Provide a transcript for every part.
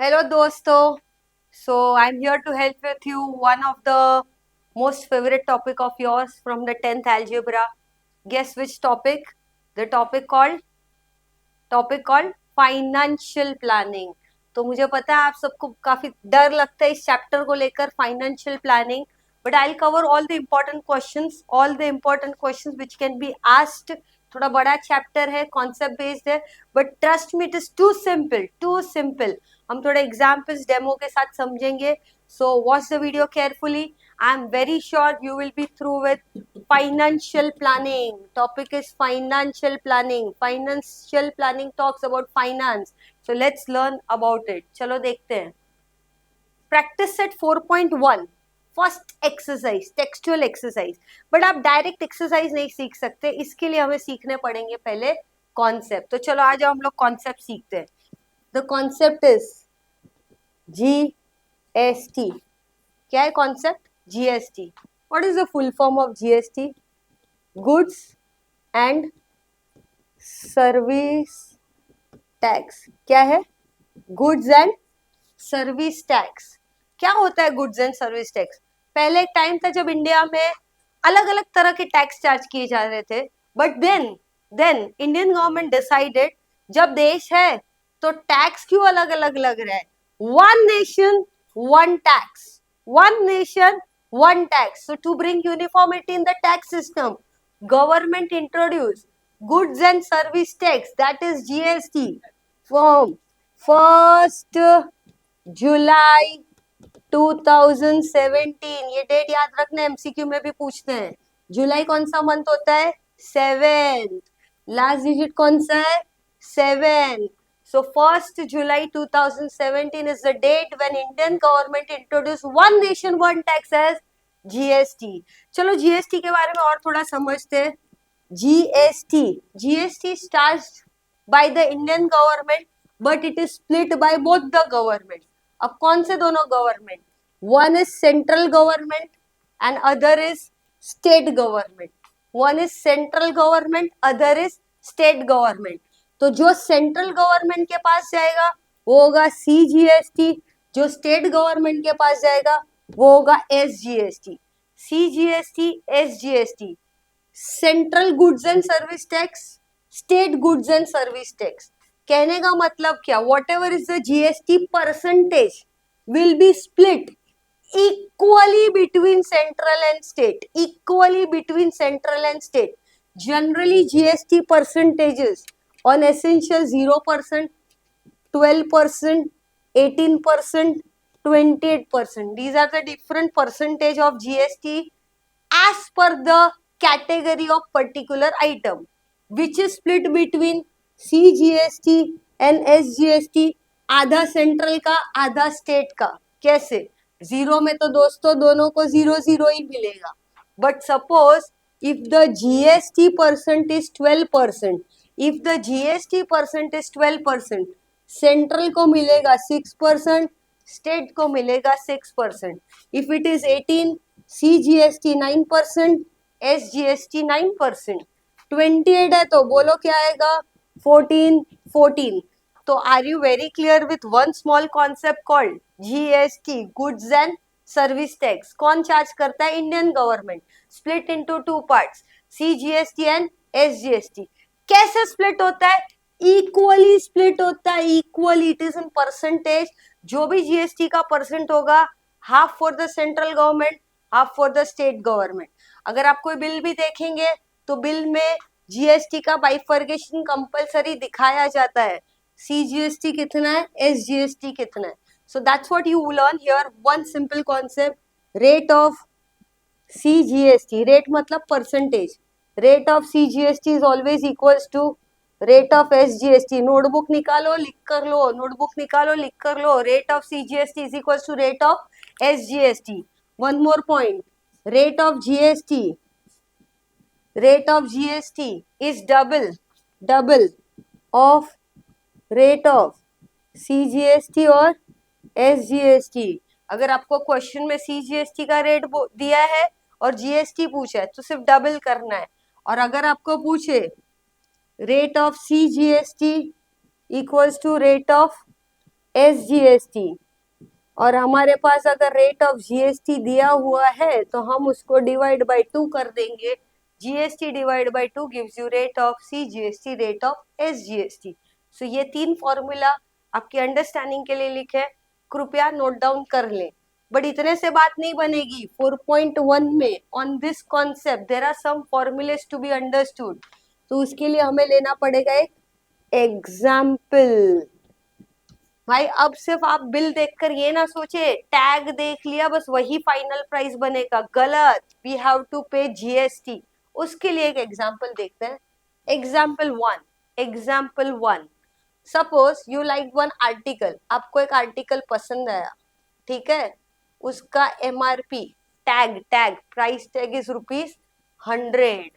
Hello दोस्तों. So I'm here to help with you one of the most favorite topic of yours from the 10th algebra. Guess which topic? The topic called financial planning. तो मुझे पता है आप सबको काफी डर लगता है इस चैप्टर को लेकर financial planning. But I will cover all the important questions which can be asked. थोड़ा बड़ा चैप्टर है, कॉन्सेप्ट बेस्ड है, but trust me it is too simple. हम थोड़े एग्जाम्पल्स डेमो के साथ समझेंगे. So watch the video carefully. I am very sure you will be through with financial planning. Topic is financial planning. Financial planning talks about finance. So let's learn about it. चलो देखते हैं. Practice set 4.1. First exercise, textual exercise. But आप direct exercise नहीं सीख सकते, इसके लिए हमें सीखने पड़ेंगे पहले कॉन्सेप्ट. तो चलो आ जाओ हम लोग कॉन्सेप्ट सीखते हैं. The concept is GST. क्या है concept? GST. What is the full form of GST? Goods and service tax. क्या है? Goods and service tax. क्या होता है गुड्स एंड सर्विस टैक्स? पहले एक टाइम था जब इंडिया में अलग अलग तरह के टैक्स चार्ज किए जा रहे थे. But then Indian government decided, जब देश है तो टैक्स क्यों अलग अलग लग रहा है? One nation one tax. One nation one tax. So to bring uniformity in the tax system, government introduced goods and service tax, that is GST, from 1st जुलाई 2017. ये डेट याद रखना, MCQ में भी पूछते हैं. जुलाई कौन सा मंथ होता है? 7th. लास्ट डिजिट कौन सा है? 7. So 1st July 2017 is the date when Indian government introduced one nation one tax as GST. चलो GST के बारे में और थोड़ा समझते हैं. GST starts by the Indian government, but it is split by both the government. अब कौन से दोनों government? One is central government and other is state government. One is central government, other is state government. तो जो central government के पास जाएगा वो होगा CGST. जो स्टेट गवर्नमेंट के पास जाएगा वो होगा SGST. CGST, SGST. Central goods and service tax, state goods and service tax. कहने का मतलब क्या? What ever is the GST percentage will be split equally between central and state. Equally between central and state. Generally GST percentages on essential 0%, 12%, 18%, 28%. These are the different percentage of GST as per the category of particular item, which is split between CGST and SGST. आधा central का, आधा state का. कैसे? Zero में तो दोस्तों दोनों को 0 ही मिलेगा. But suppose if the GST percent is 12%, if the GST percent is 12%, central को मिलेगा 6%, स्टेट को मिलेगा 6%. if it is 18, CGST 9%, SGST 9%. 28 है तो बोलो क्या आएगा? 14. तो are you very clear with one small concept called GST, goods and service tax? कौन चार्ज करता है? Indian government. Split into two parts, CGST and SGST. कैसे स्प्लिट होता है? इक्वली स्प्लिट होता है. Equally, it is in percentage. जो भी GST का परसेंट होगा, half for the central government, half for the state government. अगर आप कोई बिल भी देखेंगे तो बिल में GST का बाइफर्केशन कंपलसरी दिखाया जाता है. CGST कितना है, SGST कितना है. So that's what you learn here. One simple concept. Rate of CGST. Rate मतलब percentage. Rate of CGST is always equals to rate of SGST. Notebook निकालो, लिख कर लो. नोटबुक निकालो, लिख कर लो. Rate of CGST is equals to rate of SGST. One more point. Rate of GST. Rate of GST is double of rate of CGST और SGST. अगर आपको question में CGST का रेट दिया है और GST पूछा है तो सिर्फ डबल करना है. और अगर आपको पूछे rate of CGST equals to rate of SGST, और हमारे पास अगर रेट ऑफ जीएसटी दिया हुआ है तो हम उसको डिवाइड बाय 2 कर देंगे. GST divide by 2 gives you rate of CGST, rate of SGST. So ये 3 फॉर्मूला आपकी अंडरस्टैंडिंग के लिए लिखे, कृपया नोट डाउन कर लें. बट इतने से बात नहीं बनेगी. 4.1 में on this concept there are some formulas to be understood. तो उसके लिए हमें लेना पड़ेगा एक एग्जाम्पल. भाई अब सिर्फ आप बिल देखकर ये ना सोचे टैग देख लिया बस वही फाइनल प्राइस बनेगा, गलत. वी हैव टू पे जीएसटी. उसके लिए एक एग्जांपल देखते हैं. Example 1. Suppose you like one article. आपको एक आर्टिकल पसंद आया, ठीक है. उसका MRP tag price tag is ₹100.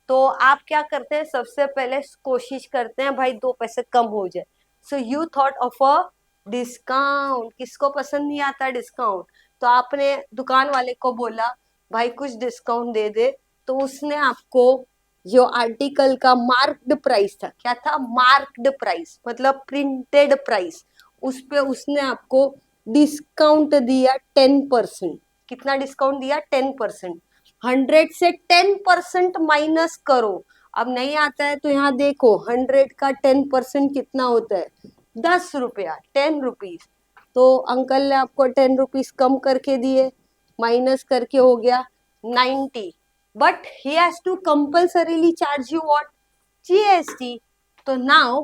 तो आप क्या करते हैं, सबसे पहले कोशिश करते हैं भाई 2 पैसे कम हो जाए. So you thought of a discount. किसको पसंद नहीं आता डिस्काउंट. तो आपने दुकान वाले को बोला भाई कुछ डिस्काउंट दे दे. तो उसने आपको जो आर्टिकल का मार्क्ड प्राइस था, क्या था, मार्क्ड प्राइस मतलब प्रिंटेड प्राइस, उस पे उसने आपको डिस्काउंट दिया 10%. कितना डिस्काउंट दिया, 10%. 100 से 10% माइनस करो. अब नहीं आता है तो यहाँ देखो 100 का 10% कितना होता है, 10 रुपया, 10 रुपीज. तो अंकल ने आपको 10 रुपीज कम करके दिए, माइनस करके हो गया 90. But he has to compulsorily charge you what, GST. तो now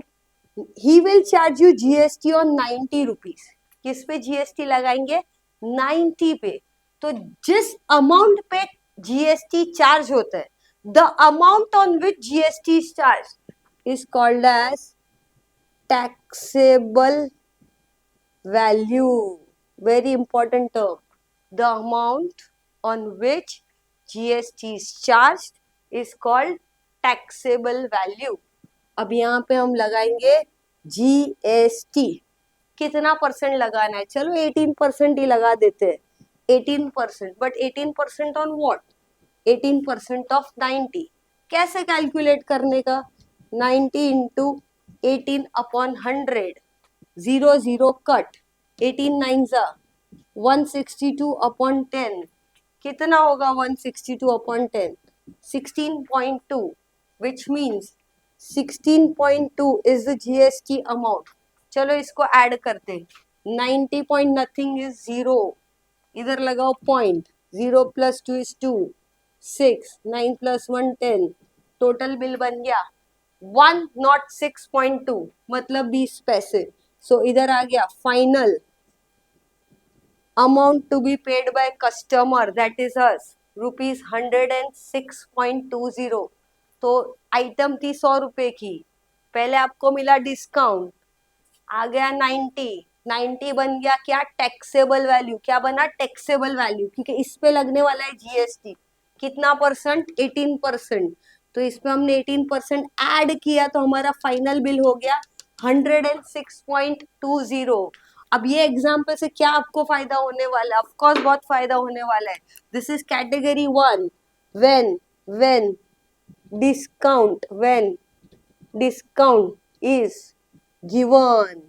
he will charge you GST on 90 rupees. किस पे जीएसटी लगाएंगे, 90 पे. तो जिस अमाउंट पे जीएसटी चार्ज होता है, the amount on which GST is charge is called as taxable value. Very important term. The amount on which GST is charged is called taxable value. अब यहाँ पे हम लगाएंगे GST. कितना परसेंट लगाना है, चलो 18% ही लगा देते हैं. 18%. But 18% on what, 18% of 90. कैसे कैलकुलेट करने का, 90 इंटू 18 अपॉन 100. 0 कट, 18 9 जा 162 अपॉन 10. कितना होगा 162 upon 10, 16.2. Which means 16.2 is the GST amount. चलो इसको ऐड करते. 90 पॉइंट नथिंग इज 0. इधर लगाओ point. 0 plus 2 is 2. 6, 9 plus 1 10. Total bill बन गया 106.2 मतलब 20 पैसे. सो इधर आ गया final amount to be paid by customer, that is us, ₹106.20. तो आइटम थी 100 रुपए की, पहले आपको मिला डिस्काउंट, आ गया 90 बन गया क्या, टैक्सेबल वैल्यू. क्या बना, टैक्सेबल वैल्यू, क्योंकि इस पे लगने वाला है जीएसटी. कितना परसेंट, 18%. तो इसमें हमने 18% ऐड किया तो हमारा फाइनल बिल हो गया 106.20. अब ये एग्जाम्पल से क्या आपको फायदा होने वाला है, ऑफकोर्स बहुत फायदा होने वाला है. This is category 1. When discount is given.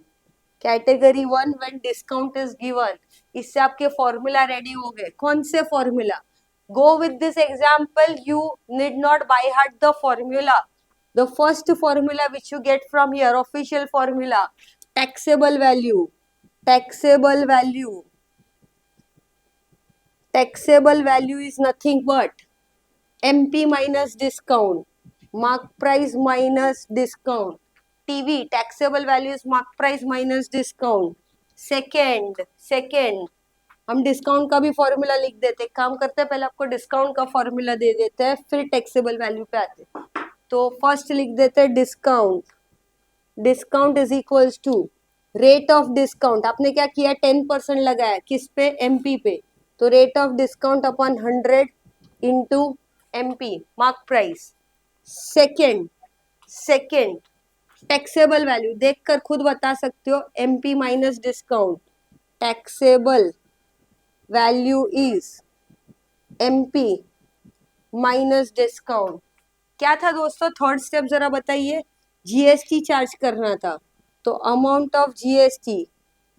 Category 1 when discount is given. इससे आपके फॉर्मूला रेडी हो गए. कौन से formula, go with this example, you need not by heart the formula. The first formula which you get from here, official formula, taxable value is nothing but MP minus discount, mark price minus discount. TV, taxable value is mark price minus discount. Second हम discount का भी formula लिख देते हैं. काम करते हैं, पहले आपको डिस्काउंट का फॉर्मूला दे देते हैं, फिर टैक्सेबल वैल्यू पे आते हैं. तो फर्स्ट लिख देते हैं discount is equals to rate of discount. आपने क्या किया, 10% लगाया, किस पे, एमपी पे. तो rate of discount upon 100 into MP, mark price. Second taxable value, देखकर खुद बता सकते हो, MP minus discount. Taxable value is MP minus discount. क्या था दोस्तों, थर्ड स्टेप जरा बताइए. जीएसटी चार्ज करना था, तो अमाउंट ऑफ जीएसटी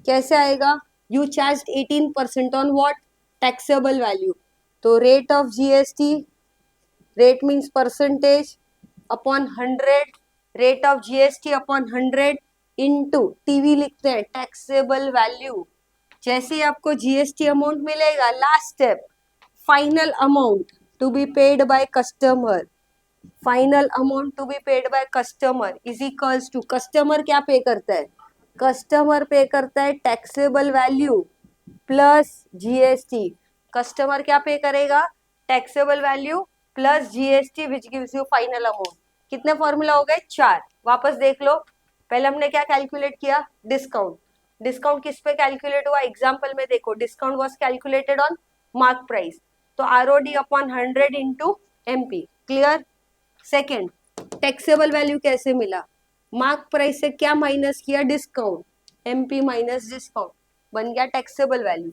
कैसे आएगा? You charge 18% on what? Taxable value. तो rate of GST, rate means percentage upon 100, rate of GST upon 100 into TV लिखते हैं टैक्सेबल वैल्यू. जैसे ही आपको जीएसटी अमाउंट मिलेगा, last step final amount to be paid by customer. Final amount to be paid by customer is equals to, customer क्या pay करता है? Customer pay करता है taxable value plus GST. Customer क्या पे करेगा? Taxable value plus GST which gives you final amount. कितने formula हो गए? 4. वापस देख लो. पहले हमने क्या कैलकुलेट किया? डिस्काउंट. डिस्काउंट किस पे कैलकुलेट हुआ? एग्जाम्पल में देखो, discount was calculated on mark price. तो ROD upon 100 into MP. Clear? Second, taxable value कैसे मिला? मार्क प्राइस से क्या माइनस किया? डिस्काउंट. एमपी माइनस डिस्काउंट बन गया टैक्सेबल वैल्यू.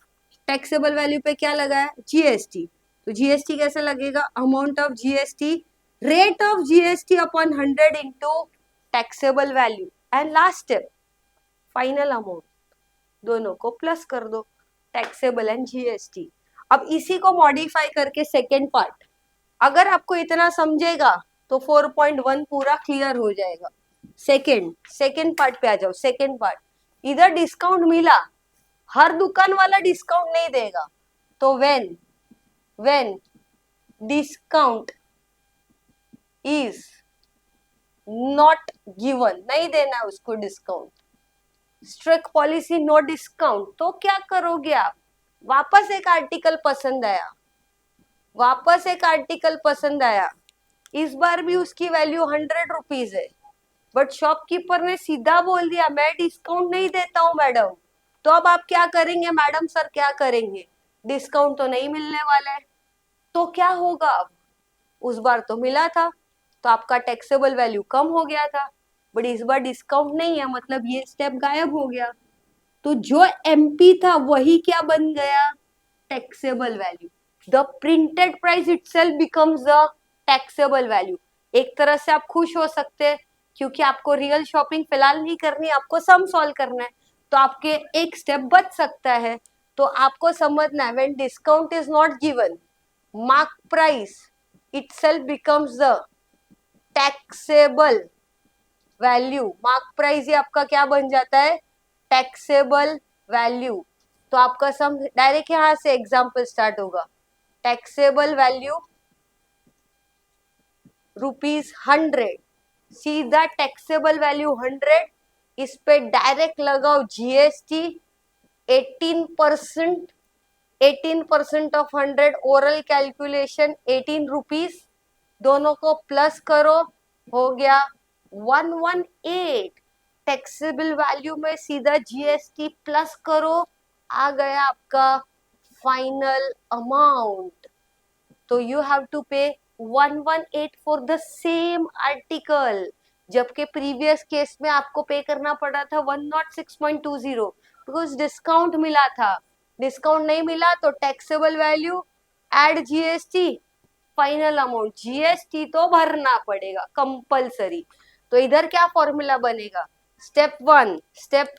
टैक्सेबल वैल्यू पे क्या लगाया? जीएसटी. तो जीएसटी कैसे लगेगा? Amount of GST, rate of GST upon 100 into taxable value. And last step final amount, दोनों को प्लस कर दो, टैक्सेबल एंड जीएसटी. अब इसी को मॉडिफाई करके सेकेंड पार्ट, अगर आपको इतना समझेगा तो 4.1 पूरा क्लियर हो जाएगा. सेकेंड पार्ट पे आ जाओ. सेकेंड पार्ट, इधर डिस्काउंट मिला, हर दुकान वाला डिस्काउंट नहीं देगा. तो when discount is not given, नहीं देना उसको discount, strict policy no discount, तो क्या करोगे आप? वापस एक आर्टिकल पसंद आया, इस बार भी उसकी वैल्यू 100 रुपीज है, बट शॉपकीपर ने सीधा बोल दिया मैं डिस्काउंट नहीं देता हूँ मैडम. तो अब आप क्या करेंगे? मैडम सर क्या करेंगे? डिस्काउंट तो नहीं मिलने वाला है, तो क्या होगा? अब उस बार तो मिला था, तो आपका टैक्सेबल वैल्यू कम हो गया था, बट इस बार डिस्काउंट नहीं है, मतलब ये स्टेप गायब हो गया. तो जो एमपी था वही क्या बन गया? Taxable value. The printed price itself becomes the taxable value. एक तरह से आप खुश हो सकते हैं क्योंकि आपको रियल शॉपिंग फिलहाल नहीं करनी, आपको सम सॉल्व करना है, तो आपके एक स्टेप बच सकता है. तो आपको समझना है, when discount is not given, mark price itself becomes the taxable value. Mark price ही आपका क्या बन जाता है? Taxable value. तो आपका सम डायरेक्ट यहां से एग्जाम्पल स्टार्ट होगा. टैक्सेबल वैल्यू ₹100, सीधा टैक्सेबल वैल्यू 100, इस पे डायरेक्ट लगाओ GST 18%, 18% of 100, oral calculation 18 rupees, दोनों को प्लस करो, हो गया 118. टैक्सेबल वैल्यू में सीधा जीएसटी प्लस करो, आ गया आपका फाइनल अमाउंट. तो यू हैव टू पे 118 फॉर द सेम आर्टिकल, जबकि प्रीवियस केस में आपको पे करना पड़ा था 106.20, बिकॉज डिस्काउंट मिला था. डिस्काउंट नहीं मिला तो taxable value add GST, final amount. GST तो भरना पड़ेगा कंपलसरी. तो इधर क्या फॉर्मूला बनेगा? Step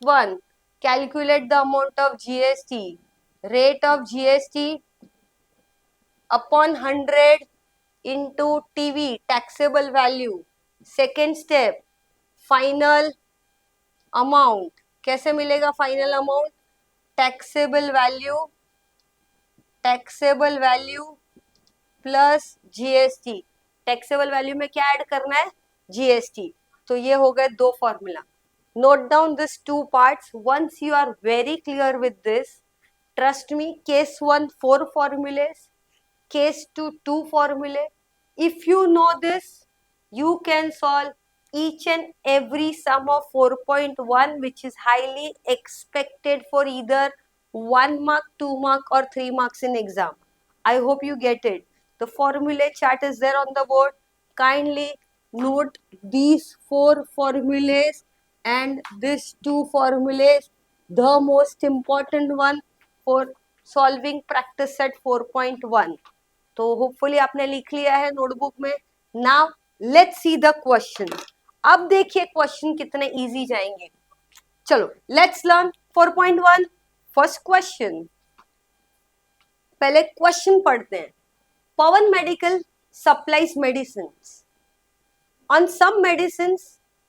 one, calculate the amount of GST, rate of GST upon 100 into TV taxable value. Second step, final amount. कैसे मिलेगा final amount? Taxable value plus GST. Taxable value में क्या ऐड करना है? जीएसटी. तो ये हो गए दो formula. Note down this two parts. Once you are very clear with this, trust me, case 1 4 formulas, case 2 2 formulae. If you know this, you can solve each and every sum of 4.1 which is highly expected for either 1 mark, 2 mark or 3 marks in exam. I hope you get it. The formula chart is there on the board. Kindly note these 4 formulas and these 2 formulas, the most important one for solving practice set 4.1. तो hopefully आपने लिख लिया है notebook में. Now let's see the question. अब देखिए question कितने easy जाएंगे. चलो लेट्स लर्न 4.1 फर्स्ट क्वेश्चन. पहले क्वेश्चन पढ़ते हैं. Pawan medical supplies medicine. On some medicine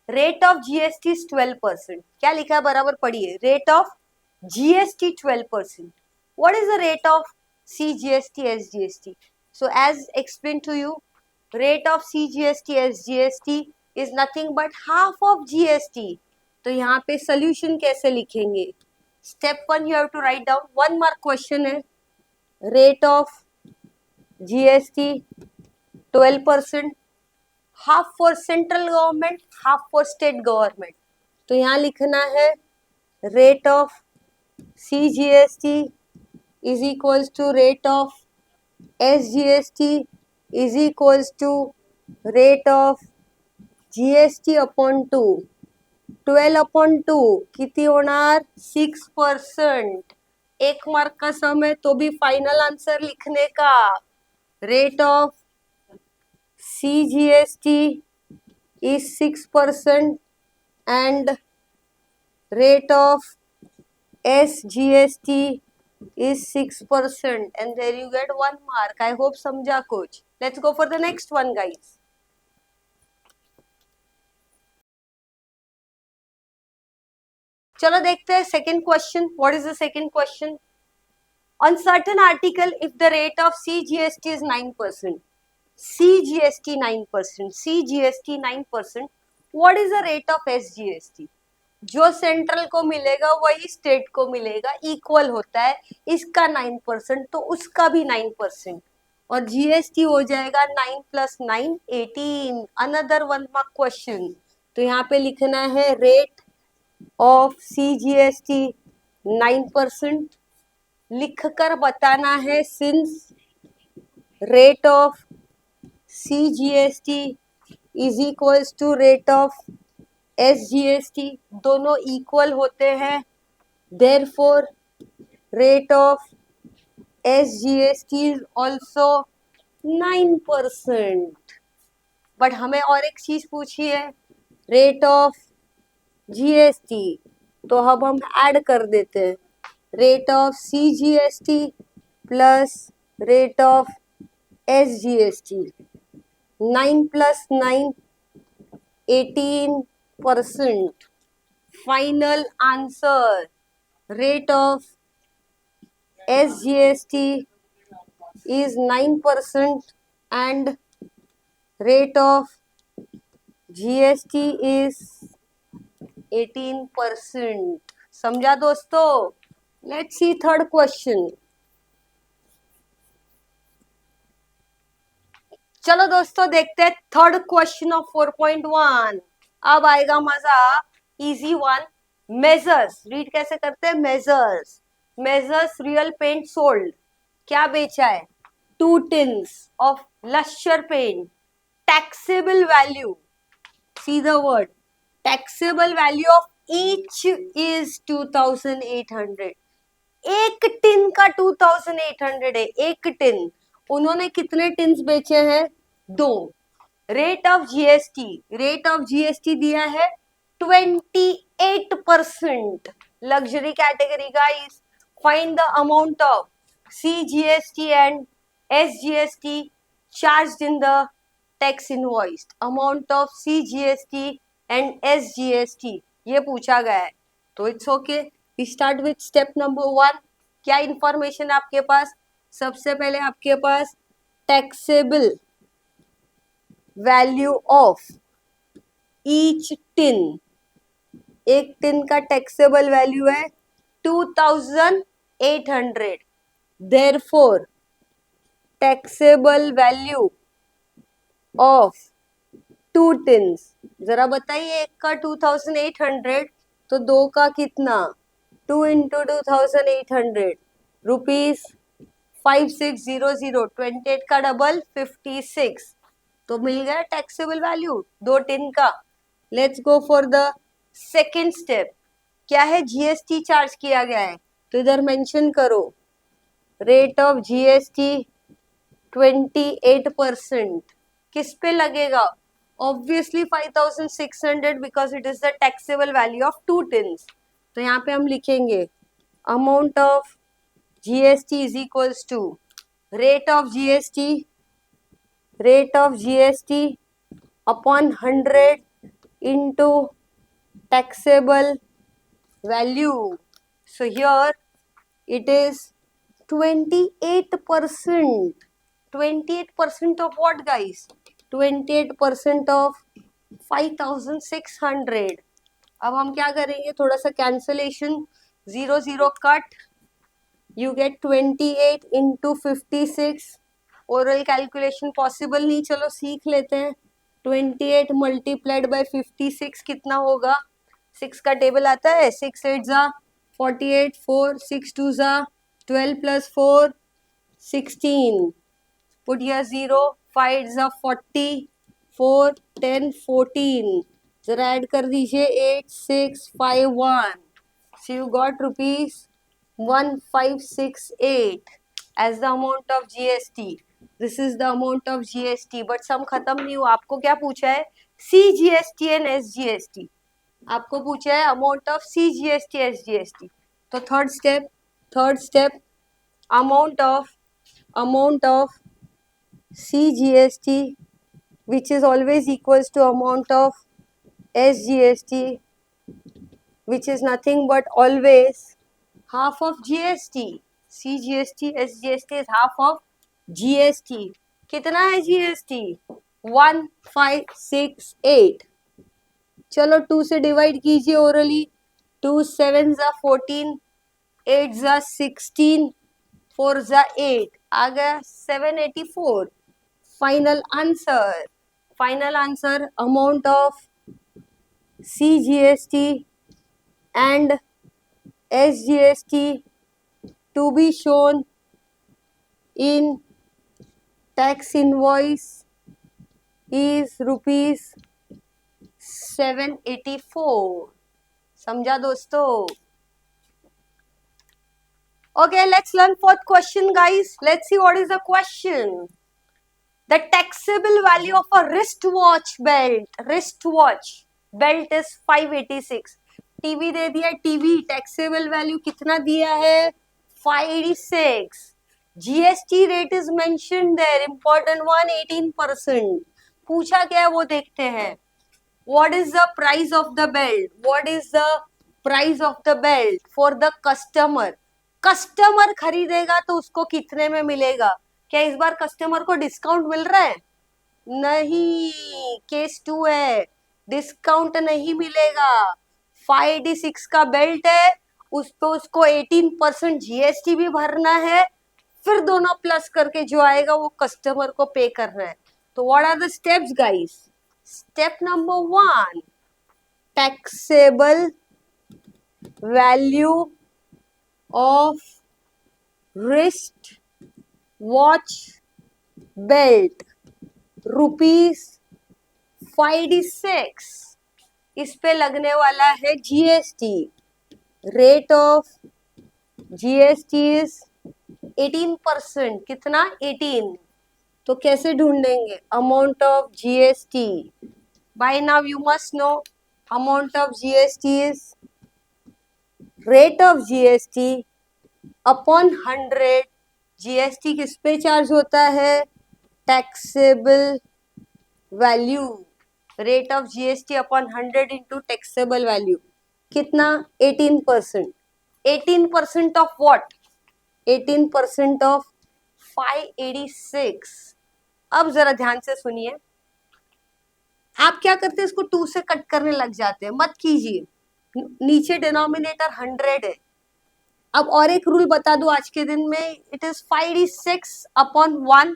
rate of GST is 12%. क्या लिखा है बराबर पढ़िए. Rate of GST 12%. What is the rate of CGST SGST? So as explained to you, rate of CGST SGST is nothing but half of GST. तो यहाँ पे solution कैसे लिखेंगे? Step 1 you have to write down. 1 mark question है. Rate of GST 12%. Half for central government, half for state government. तो यहाँ लिखना है rate of CGST is equals to rate of SGST is equals to rate of GST upon 2. 12 upon 2 किती होणार 6%. 1 mark का सम है तो भी फाइनल आंसर लिखने का. Rate of CGST is 6% and rate of SGST is 6% and there you get 1 mark. I hope समझा कुछ. Let's go for the next one guys. चलो देखते हैं second question. What is the second question? On certain article if the rate of CGST is 9%. CGST 9%. CGST 9%. What is the rate of SGST? जो central को मिलेगा वही state को मिलेगा. Equal होता है. इसका 9% तो उसका भी 9% और जीएसटी हो जाएगा 9 + 9 18. Another 1 mark question. तो यहाँ पे लिखना है रेट ऑफ CGST 9%. लिखकर बताना है since rate of CGST is equals to rate of SGST. दोनों इक्वल होते हैं. Therefore rate of SGST is also 9%. But हमें और एक चीज पूछी है रेट ऑफ GST. तो अब हम ऐड कर देते हैं rate of CGST plus rate of SGST. 9 + 9 18%. Final answer rate of SGST is 9% and rate of GST is 18%. समझा दोस्तों. Let's see third question. चलो दोस्तों देखते हैं थर्ड क्वेश्चन ऑफ 4.1. अब आएगा मजा. Easy one. मेजर्स रीड कैसे करते हैं. Messrs. Messrs real paint sold. क्या बेचा है 2 tins of lustre paint. Taxable value. See the word. Taxable value of each is 2800. एक टिन का 2800 है. एक टिन. उन्होंने कितने टिन्स बेचे हैं 2. Rate of GST. Rate of GST दिया है 28%. Luxury category guys. Find the amount of CGST and SGST charged in the tax invoiced. Amount of CGST and SGST ये पूछा गया है. तो it's okay. We start with step number 1. क्या information आपके पास. सबसे पहले आपके पास taxable value of each tin. एक टिन का टैक्सेबल वैल्यू है 2800. Therefore taxable value of 2 tins. जरा बताइए. एक का 2800 तो 2 का कितना. 2 × 2800 रुपीज 5600. 28 का डबल 56. तो मिल गया टैक्सेबल वैल्यू 2 टिन का. Let's go for the second step. क्या है जीएसटी चार्ज किया गया है तो इधर मेंशन करो. Rate of GST 28%. किस पे लगेगा. Obviously 5600 because it is the taxable value of 2 tins. तो यहाँ पे हम लिखेंगे amount of GST is equals to rate of GST upon 100 into taxable value. So here it is 28%. 28% of what, guys? 28% of 5,600. अब हम क्या करेंगे, थोड़ा सा cancellation, 0 0 cut, you get 28 into 56. Oral calculation possible नहीं, चलो सीख लेते हैं. 28 मल्टीप्लाइड बाय 56 कितना होगा? 6 का टेबल आता है, 6 8 जा 48, 4 6 2 जा 12 प्लस 4 16. पुट हियर 0, 5 जा 40, 4 10 14. जरा ऐड कर दीजिए 8 6 5 1. So you got rupees 1568 as the amount of GST. This is the amount of GST. But सम खत्म नहीं हुआ. आपको क्या पूछा है? CGST and SGST. आपको पूछा है अमाउंट ऑफ CGST SGST. तो third step amount of CGST which is always equals to amount of SGST, which is nothing but always half of GST. CGST SGST is half of GST. कितना है GST? 1568. चलो 2 से divide कीजिए orally. 2 7 जा 14, 8 जा 16, 4 जा 8, आ गया 784. Final answer amount of CGST and SGST to be shown in tax invoice is rupees 784. समझा दोस्तों? Okay, let's learn fourth question, guys. Let's see what is the question. The taxable value of a wristwatch belt is 586. TV दे दिया, TV taxable value कितना दिया है? 586. GST rate is mentioned there, important one, 18%. पूछा क्या है वो देखते हैं. What is the price of the belt for the customer खरीदेगा तो उसको कितने में मिलेगा? क्या इस बार कस्टमर को डिस्काउंट मिल रहा है? नहीं, केस 2 है, डिस्काउंट नहीं मिलेगा. 586 का बेल्ट है, उस पे उसको 18% जीएसटी भी भरना है, फिर दोनों प्लस करके जो आएगा वो कस्टमर को पे करना है. तो what are the steps, guys? Step number 1, taxable value of wrist watch belt ₹586. इस पे लगने वाला है GST. Rate of GST is 18%. कितना? 18. तो कैसे ढूंढेंगे amount of GST? By now you must know amount of GST is rate of GST upon 100. GST किस पे चार्ज होता है? Taxable value. Rate of GST upon 100 into taxable value कितना? 18%. 18% of what? 18% of 586. अब जरा ध्यान से सुनिए. आप क्या करते हैं, इसको 2 से कट करने लग जाते हैं. मत कीजिए, नीचे डिनोमिनेटर 100 है. अब और एक रूल बता दूं आज के दिन में. It is 586 upon 1.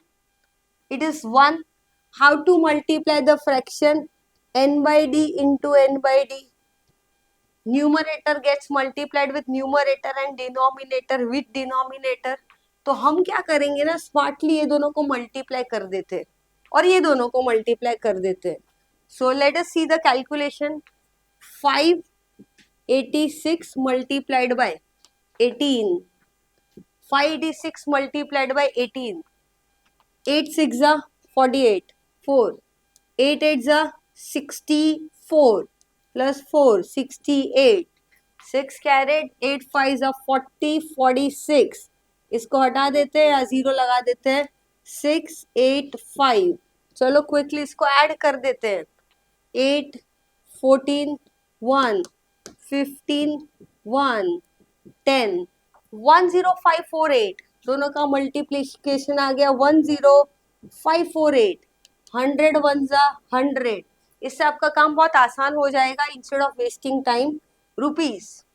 It is 1. How to multiply the fraction? n by d into n by d. Numerator gets multiplied with numerator and denominator with denominator. तो हम क्या करेंगे ना, स्मार्टली ये दोनों को मल्टीप्लाई कर देते और ये दोनों को मल्टीप्लाई कर देते. So let us see the calculation. 586 multiplied by 18. 586 multiplied by 18. 8 6 जा 48, 4 8 8 जा 64 plus 4 68, 6 कैरेट, 8 5 40, 46। इसको हटा देते हैं या जीरो लगा देते हैं। 6 8 5। चलो क्विकली इसको ऐड कर देते हैं। 8 14 1 15 1 10 10548। दोनों का मल्टीप्लिकेशन आ गया 10548। 100 वन जा 100। इससे आपका काम बहुत आसान हो जाएगा। Instead of wasting time. Rupees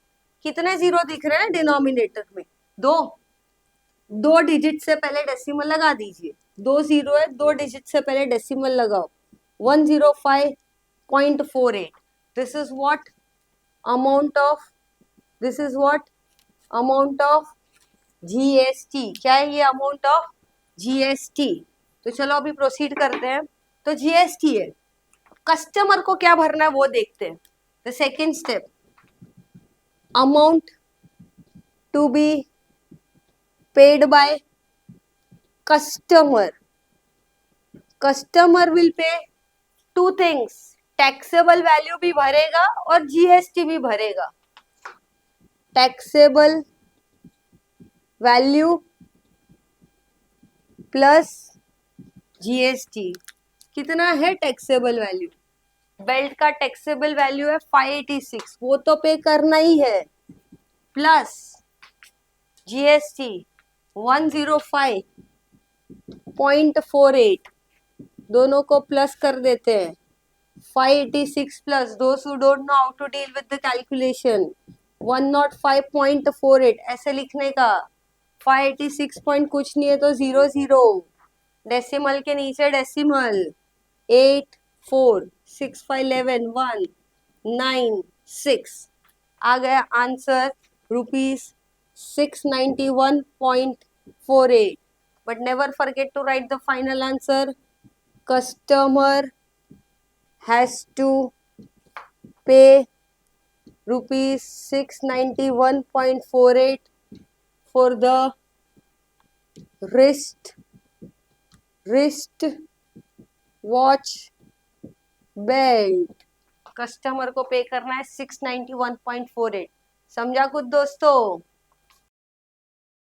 कितने जीरो दिख रहे हैं डिनोमिनेटर में? दो। दो डिजिट से पहले डेसिमल लगा दीजिए। दो जीरो है, दो डिजिट से पहले डेसिमल लगाओ। 105.48। This is what amount of, this is what amount of GST. क्या है ये? Amount of GST. तो चलो अभी प्रोसीड करते हैं। तो जीएसटी है, कस्टमर को क्या भरना है वो देखते हैं। The second step, amount to be paid by customer. Customer will pay two things, taxable value भी भरेगा और जीएसटी भी भरेगा। Taxable value plus GST. कितना है टैक्सेबल वैल्यू? बेल्ट का टैक्सेबल वैल्यू है 586, वो तो पे करना ही है। Plus GST 105.48। दोनों को प्लस कर देते हैं। 586 plus, those who don't know how to deal with the calculation, 105.48 ऐसे लिखने का। 586 पॉइंट कुछ नहीं है तो 00, डेसिमल के नीचे डेसिमल। 8 4 6 5 11 1 9 6 आ गया answer ₹691.48। But never forget to write the final answer. Customer has to pay ₹691.48 for the wrist watch belt। Customer को पे करना है 691.48। समझा कुछ दोस्तों?